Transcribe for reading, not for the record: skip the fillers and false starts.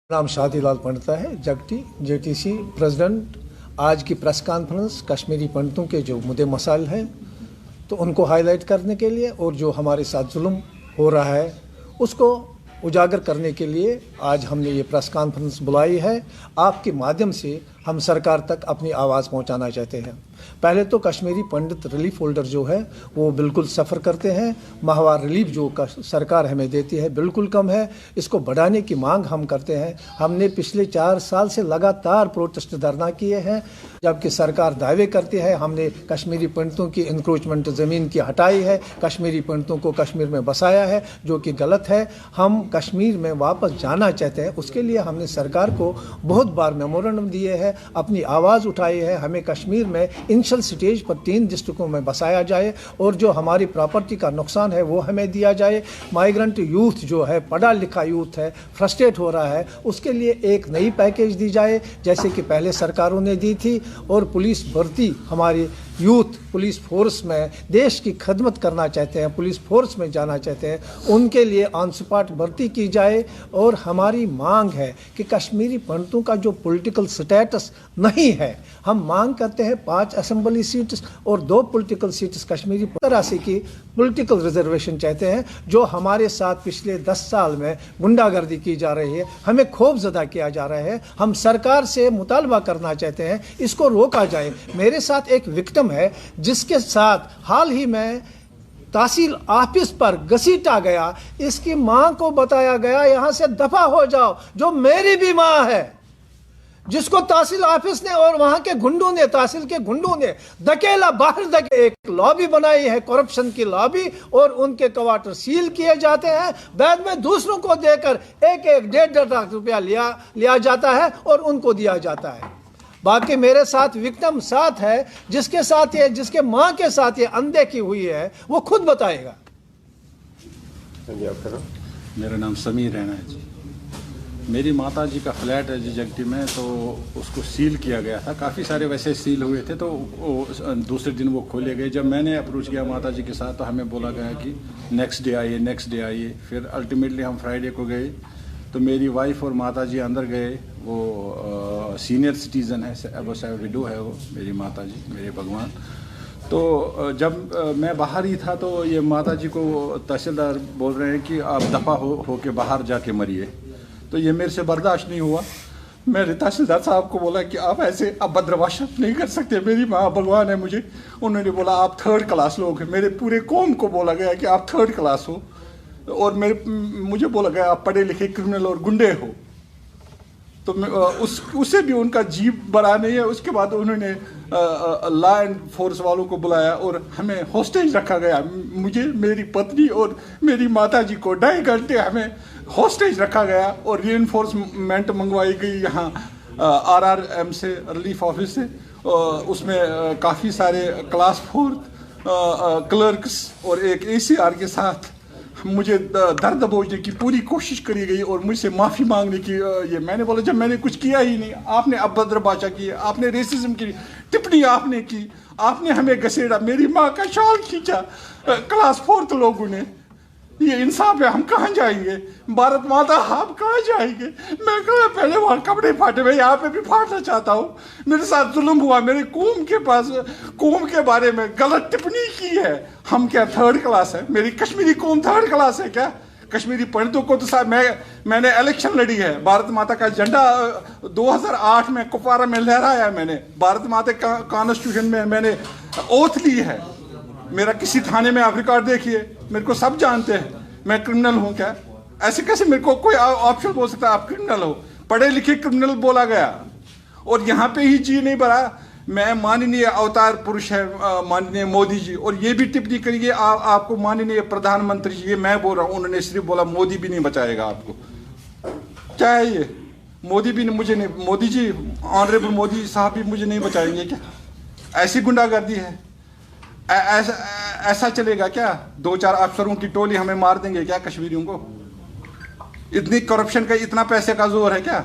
नाम शादीलाल पंडिता है, जगटी JTC president. आज की प्रेस कॉन्फ्रेंस कश्मीरी पंडितों के जो मुद्दे मसाइल हैं तो उनको हाईलाइट करने के लिए और जो हमारे साथ जुल्म हो रहा है उसको उजागर करने के लिए आज हमने ये प्रेस कॉन्फ्रेंस बुलाई है। आपके माध्यम से हम सरकार तक अपनी आवाज़ पहुंचाना चाहते हैं। पहले तो कश्मीरी पंडित रिलीफ होल्डर जो है वो बिल्कुल सफ़र करते हैं। माहवार रिलीफ जो सरकार हमें देती है बिल्कुल कम है, इसको बढ़ाने की मांग हम करते हैं। हमने पिछले 4 साल से लगातार प्रोटेस्ट धरना किए हैं, जबकि सरकार दावे करती है हमने कश्मीरी पंडितों की इंक्रोचमेंट ज़मीन की हटाई है, कश्मीरी पंडितों को कश्मीर में बसाया है, जो कि गलत है। हम कश्मीर में वापस जाना चाहते हैं, उसके लिए हमने सरकार को बहुत बार मेमोरेंडम दिए हैं, अपनी आवाज़ उठाई है। हमें कश्मीर में इनिशियल स्टेज पर 3 डिस्ट्रिक्टों में बसाया जाए और जो हमारी प्रॉपर्टी का नुकसान है वो हमें दिया जाए। माइग्रेंट यूथ जो है, पढ़ा लिखा यूथ है, फ्रस्ट्रेट हो रहा है, उसके लिए एक नई पैकेज दी जाए जैसे कि पहले सरकारों ने दी थी। और पुलिस भर्ती, हमारी यूथ पुलिस फोर्स में देश की खदमत करना चाहते हैं, पुलिस फोर्स में जाना चाहते हैं, उनके लिए ऑन स्पॉट भर्ती की जाए। और हमारी मांग है कि कश्मीरी पंडितों का जो पॉलिटिकल स्टेटस नहीं है, हम मांग करते हैं 5 असेंबली सीट्स और 2 पॉलिटिकल सीट्स कश्मीरी तरह से की पॉलिटिकल रिजर्वेशन चाहते हैं। जो हमारे साथ पिछले 10 साल में गुंडागर्दी की जा रही है, हमें खौफजदा किया जा रहा है, हम सरकार से मुतालबा करना चाहते हैं इसको रोका जाए। मेरे साथ एक विक्टिम है जिसके साथ हाल ही में तहसील ऑफिस पर घसीटा गया। इसकी मां को बताया गया यहां से दफा हो जाओ, जो मेरी भी मां है, जिसको तहसील ऑफिस ने और वहां के गुंडों ने, तहसील के गुंडों ने धकेला बाहर। एक लॉबी बनाई है, करप्शन की लॉबी, और उनके क्वार्टर सील किए जाते हैं। बाद में दूसरों को देकर 1-1, 1.5 लाख रुपया लिया जाता है और उनको दिया जाता है। बाकी मेरे साथ विक्टिम साथ है, जिसके साथ ये, जिसके मां के साथ ये अनदेखी हुई है, वो खुद बताएगा। मेरा नाम समीर रैना है जी। मेरी माता जी का फ्लैट है जी जगटी में, तो उसको सील किया गया था। काफ़ी सारे वैसे सील हुए थे, तो दूसरे दिन वो खोले गए। जब मैंने अप्रोच किया माता जी के साथ तो हमें बोला गया कि नेक्स्ट डे आइए। फिर अल्टीमेटली हम फ्राइडे को गए, तो मेरी वाइफ और माता जी अंदर गए। वो सीनियर सिटीज़न है, अब विडो है वो मेरी माता जी, मेरे भगवान। तो जब मैं बाहर ही था तो ये माता जी को तहसीलदार बोल रहे हैं कि आप दफ़ा हो के बाहर जाके मरिए। तो ये मेरे से बर्दाश्त नहीं हुआ। मैंने तहसीलदार साहब को बोला कि आप ऐसे अभद्र भाषा नहीं कर सकते, मेरी माँ भगवान है मुझे। उन्होंने बोला आप 3rd क्लास लोग हैं। मेरे पूरे कौम को बोला गया कि आप 3rd क्लास हो, और मुझे बोला गया आप पढ़े लिखे क्रिमिनल और गुंडे हो। तो उससे भी उनका जीभ बड़ा नहीं है। उसके बाद उन्होंने लॉ एंड फोर्स वालों को बुलाया और हमें हॉस्टेज रखा गया। मुझे, मेरी पत्नी और मेरी माता जी को 2.5 घंटे हमें हॉस्टेज रखा गया और रीइंफोर्समेंट मंगवाई गई यहाँ RRM से, रिलीफ ऑफिस से। उसमें काफ़ी सारे क्लास 4 क्लर्क्स और एक ACR के साथ मुझे दर्द बोझने की पूरी कोशिश करी गई और मुझसे माफ़ी मांगने की ये। मैंने बोला जब मैंने कुछ किया ही नहीं, आपने अभद्र भाषा की, आपने रेसिज्म की टिप्पणी आपने की, आपने हमें घसेड़ा, मेरी माँ का शॉल खींचा क्लास 4 लोगों ने। ये इंसाफ है, हम कहाँ जाएंगे? भारत माता आप कहाँ जाएंगे? मैं कहा पहले वहाँ कपड़े फाटे, मैं यहाँ पे भी फाड़ना चाहता हूँ। मेरे साथ जुल्म हुआ, मेरे कौम के बारे में गलत टिप्पणी की है। हम क्या 3rd क्लास है? मेरी कश्मीरी कौम 3rd क्लास है क्या? कश्मीरी पंडितों को तो साहब मैंने इलेक्शन लड़ी है, भारत माता का झंडा 2008 में कुपवारा में लहराया मैंने, भारत माता का कॉन्स्टिट्यूशन में मैंने ओथ ली है। मेरा किसी थाने में आप रिकॉर्ड देखिए, मेरे को सब जानते हैं मैं क्रिमिनल हूँ क्या? ऐसे कैसे मेरे को कोई ऑप्शन बोल सकता है आप क्रिमिनल हो? पढ़े लिखे क्रिमिनल बोला गया और यहाँ पे ही जी नहीं भरा। मैं माननीय अवतार पुरुष है माननीय मोदी जी, और ये भी टिप्पणी करिए आपको माननीय प्रधानमंत्री जी, ये मैं बोल रहा हूँ, उन्होंने सिर्फ बोला मोदी भी नहीं बचाएगा आपको। क्या है ये? मोदी भी मुझे नहीं, मोदी जी, ऑनरेबल मोदी साहब भी मुझे नहीं बचाएंगे क्या? ऐसी गुंडागर्दी है? ऐसा चलेगा क्या? 2-4 अफसरों की टोली हमें मार देंगे क्या कश्मीरियों को? इतनी करप्शन का, इतना पैसे का जोर है क्या?